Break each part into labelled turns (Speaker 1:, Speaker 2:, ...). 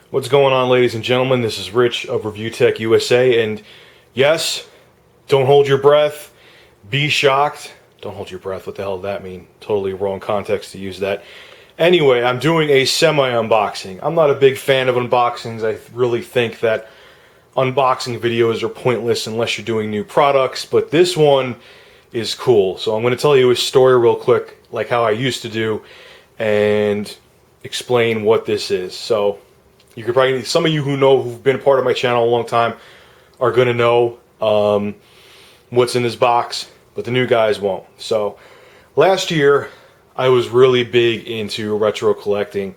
Speaker 1: What's going on, ladies and gentlemen? This is Rich of ReviewtechUSA, and yes, don't hold your breath. Be shocked. Don't hold your breath. What the hell did that mean? Totally wrong context to use that. Anyway, I'm doing a semi-unboxing. I'm not a big fan of unboxings. I really think that unboxing videos are pointless unless you're doing new products, but this one is cool. So I'm going to tell you a story real quick, like how I used to do, and explain what this is. So you could probably, some of you who've been a part of my channel a long time are going to know what's in this box, but the new guys won't. So last year I was really big into retro collecting,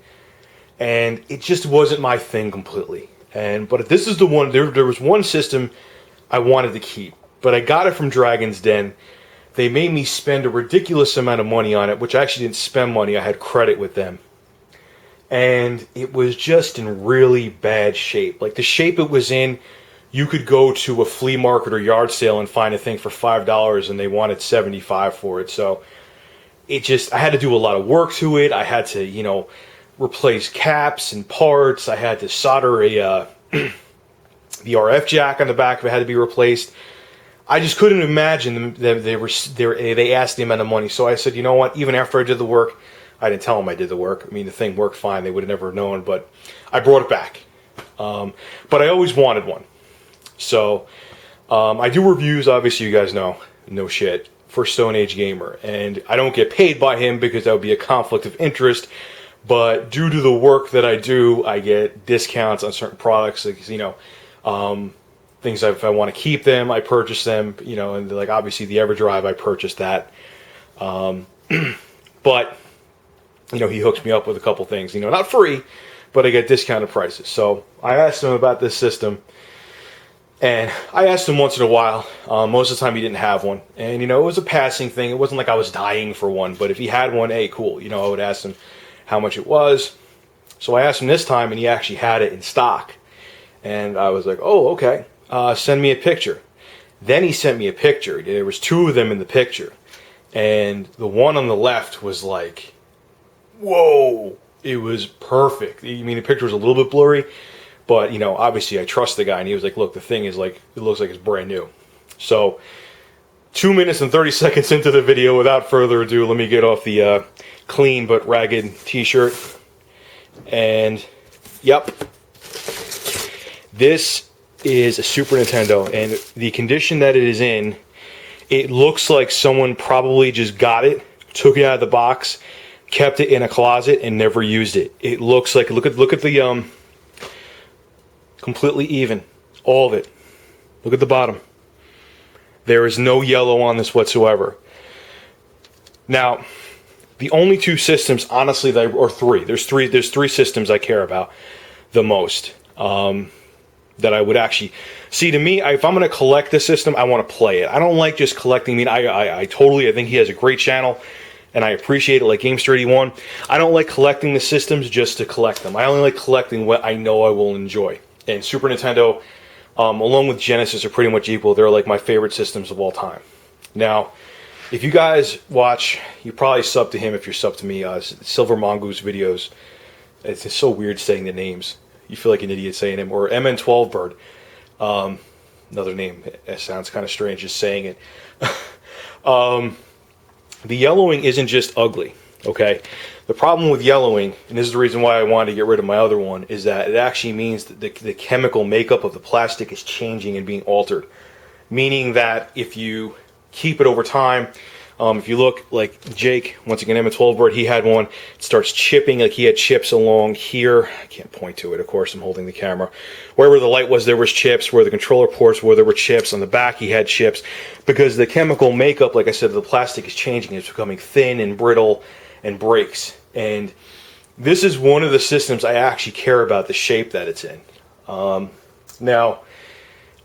Speaker 1: and it just wasn't my thing completely. But this is the one, there was one system I wanted to keep, but I got it from Dragon's Den. They made me spend a ridiculous amount of money on it, which I actually didn't spend money, I had credit with them. And it was just in really bad shape. Like the shape it was in, you could go to a flea market or yard sale and find a thing for $5 and they wanted $75 for it. So it just, I had to do a lot of work to it. I had to, replace caps and parts. I had to solder a the RF jack on the back of it had to be replaced. I just couldn't imagine that they asked the amount of money. So I said, you know what, even after I did the work, I didn't tell them I did the work. I mean, the thing worked fine. They would have never known, but I brought it back. But I always wanted one. So I do reviews, obviously you guys know, no shit, for Stone Age Gamer. And I don't get paid by him because that would be a conflict of interest. But due to the work that I do, I get discounts on certain products. Like, things if I want to keep them, I purchase them. And like obviously the EverDrive, I purchased that. But he hooks me up with a couple things, not free, but I get discounted prices. So I asked him about this system, and I asked him once in a while. Most of the time he didn't have one, and it was a passing thing. It wasn't like I was dying for one, but if he had one, hey, cool. I would ask him how much it was. So I asked him this time, and he actually had it in stock, and I was like, oh, okay. Send me a picture. Then he sent me a picture. There was two of them in the picture, and the one on the left was like, whoa, it was perfect. I mean, the picture was a little bit blurry, but, obviously I trust the guy, and he was like, look, the thing is like, it looks like it's brand new. So 2 minutes and 30 seconds into the video, without further ado, let me get off the clean but ragged t-shirt. And, yep, this is a Super Nintendo, and the condition that it is in, it looks like someone probably just got it, took it out of the box, kept it in a closet and never used it. It looks like, look at the completely even, all of it. Look at the bottom. There is no yellow on this whatsoever. Now, the only two systems, honestly, or three. There's three systems I care about the most. That I would actually see. To me, if I'm going to collect the system, I want to play it. I don't like just collecting. I mean, I think he has a great channel, and I appreciate it, like Gamester81. I don't like collecting the systems just to collect them. I only like collecting what I know I will enjoy. And Super Nintendo, along with Genesis, are pretty much equal. They're like my favorite systems of all time. Now, if you guys watch, you probably sub to him if you're sub to me, Silver Mongoose videos. It's just so weird saying the names. You feel like an idiot saying him. Or MN12 Bird. Another name. It sounds kind of strange just saying it. The yellowing isn't just ugly, okay? The problem with yellowing, and this is the reason why I wanted to get rid of my other one, is that it actually means that the chemical makeup of the plastic is changing and being altered. Meaning that if you keep it over time, if you look like Jake, once again, M12 Bird, he had one, it starts chipping, like he had chips along here. I can't point to it, of course, I'm holding the camera. Wherever the light was, there was chips. Where the controller ports were, there were chips. On the back, he had chips. Because the chemical makeup, like I said, the plastic is changing. It's becoming thin and brittle and breaks. And this is one of the systems I actually care about, the shape that it's in. Now,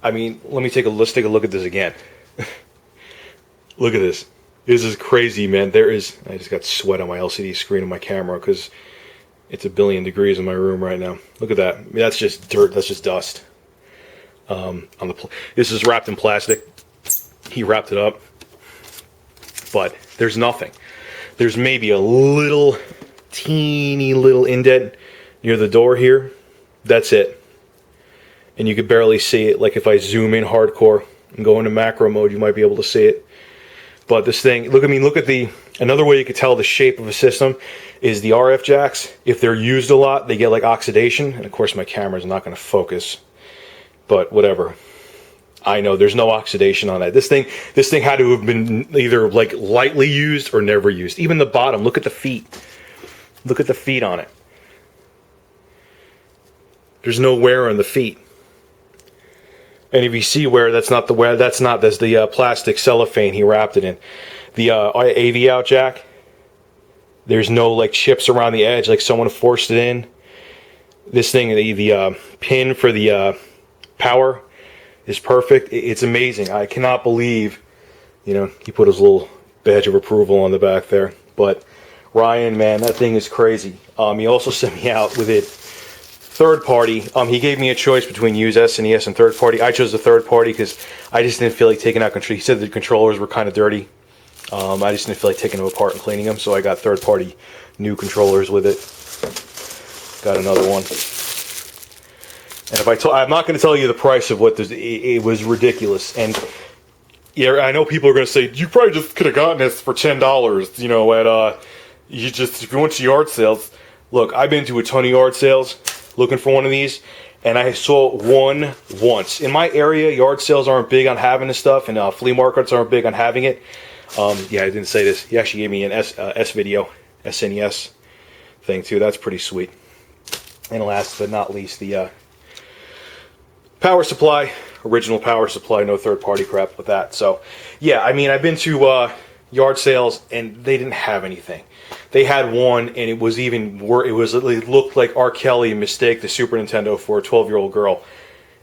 Speaker 1: I mean, let's take a look at this again. Look at this. This is crazy, man. I just got sweat on my LCD screen of my camera because it's 1 billion degrees in my room right now. Look at that. I mean, that's just dirt. That's just dust. This is wrapped in plastic. He wrapped it up. But there's nothing. There's maybe a teeny little indent near the door here. That's it. And you could barely see it. Like if I zoom in hardcore and go into macro mode, you might be able to see it. But this thing, look at the, another way you could tell the shape of a system is the RF jacks. If they're used a lot, they get like oxidation. And of course my camera's not going to focus, but whatever. I know there's no oxidation on that. This thing had to have been either like lightly used or never used. Even the bottom, look at the feet. Look at the feet on it. There's no wear on the feet. And if you see wear, that's not the wear. That's the plastic cellophane he wrapped it in. The AV out jack. There's no like chips around the edge, like someone forced it in. This thing, the pin for the power is perfect. It's amazing. I cannot believe, you know, he put his little badge of approval on the back there. But Ryan, man, that thing is crazy. He also sent me out with it third party. He gave me a choice between use SNES and third party. I chose the third party because I just didn't feel like taking out control. He said the controllers were kind of dirty. I just didn't feel like taking them apart and cleaning them, so I got third party new controllers with it. Got another one. And if I'm not going to tell you the price of what this, it was ridiculous. And yeah, I know people are going to say, you probably just could have gotten this for $10, you know, at, if you went to yard sales. Look, I've been to a ton of yard sales looking for one of these, and I saw one once. In my area, yard sales aren't big on having this stuff, and flea markets aren't big on having it. Yeah, I didn't say this. He actually gave me an S-Video, SNES thing, too. That's pretty sweet. And last but not least, the power supply, original power supply, no third-party crap with that. So, yeah, I mean, I've been to yard sales, and they didn't have anything. They had one, and it was even worse. It looked like R. Kelly mistaked the Super Nintendo for a 12-year-old girl.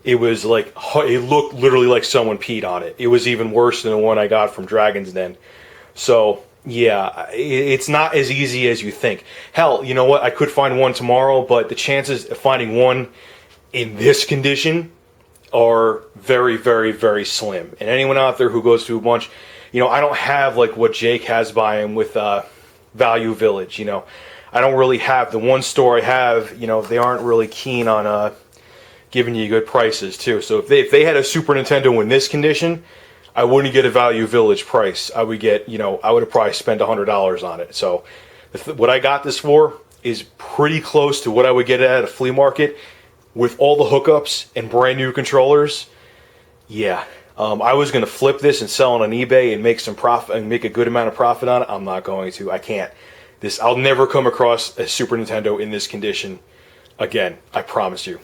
Speaker 1: It was like, it looked literally like someone peed on it. It was even worse than the one I got from Dragon's Den. So, yeah, it's not as easy as you think. Hell, you know what? I could find one tomorrow, but the chances of finding one in this condition are very, very, very slim. And anyone out there who goes to a bunch, you know, I don't have like what Jake has by him with Value Village, you know. I don't really have, the one store I have, you know, they aren't really keen on giving you good prices too. So if they had a Super Nintendo in this condition, I wouldn't get a Value Village price. I would get, you know, I would have probably spent $100 on it. So what I got this for is pretty close to what I would get at a flea market with all the hookups and brand new controllers. Yeah. I was going to flip this and sell it on eBay and make some profit and make a good amount of profit on it. I'm not going to. I can't. I'll never come across a Super Nintendo in this condition again. I promise you.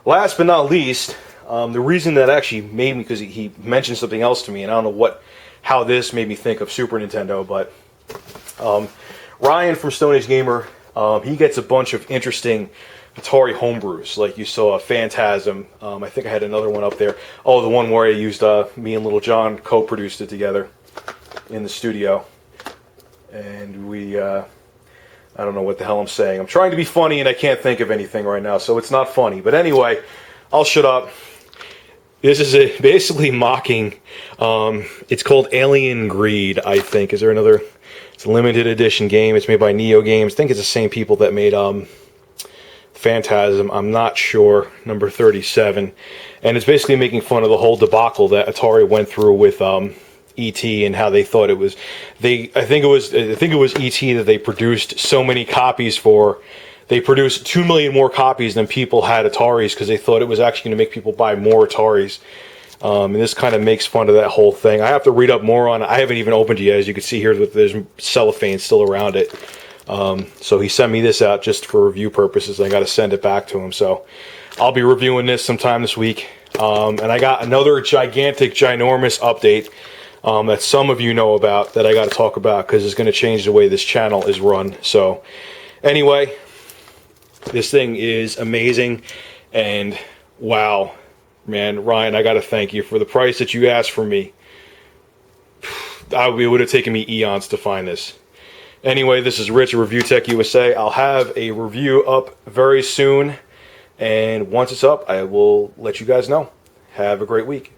Speaker 1: Last but not least, the reason that actually made me, because he mentioned something else to me, and I don't know how this made me think of Super Nintendo, but Ryan from Stone Age Gamer, he gets a bunch of interesting Atari homebrews, like you saw Phantasm. I think I had another one up there. Oh, the one where I used me and Little John co-produced it together in the studio, and we I don't know what the hell I'm saying. I'm trying to be funny and I can't think of anything right now, so it's not funny. But anyway, I'll shut up. This is basically mocking. It's called Alien Greed, I think. Is there another? It's a limited edition game. It's made by Neo Games. I think it's the same people that made Phantasm, I'm not sure, number 37, and it's basically making fun of the whole debacle that Atari went through with E.T. and how they thought it was. I think it was E.T. that they produced so many copies for. They produced 2 million more copies than people had Ataris because they thought it was actually going to make people buy more Ataris. And this kind of makes fun of that whole thing. I have to read up more on it. I haven't even opened it yet, as you can see here. There's cellophane still around it. So he sent me this out just for review purposes. I got to send it back to him. So I'll be reviewing this sometime this week. And I got another gigantic, ginormous update that some of you know about that I got to talk about because it's going to change the way this channel is run. So anyway, this thing is amazing. And wow, man, Ryan, I got to thank you for the price that you asked for me. It would have taken me eons to find this. Anyway, this is Rich of ReviewtechUSA. I'll have a review up very soon, and once it's up, I will let you guys know. Have a great week.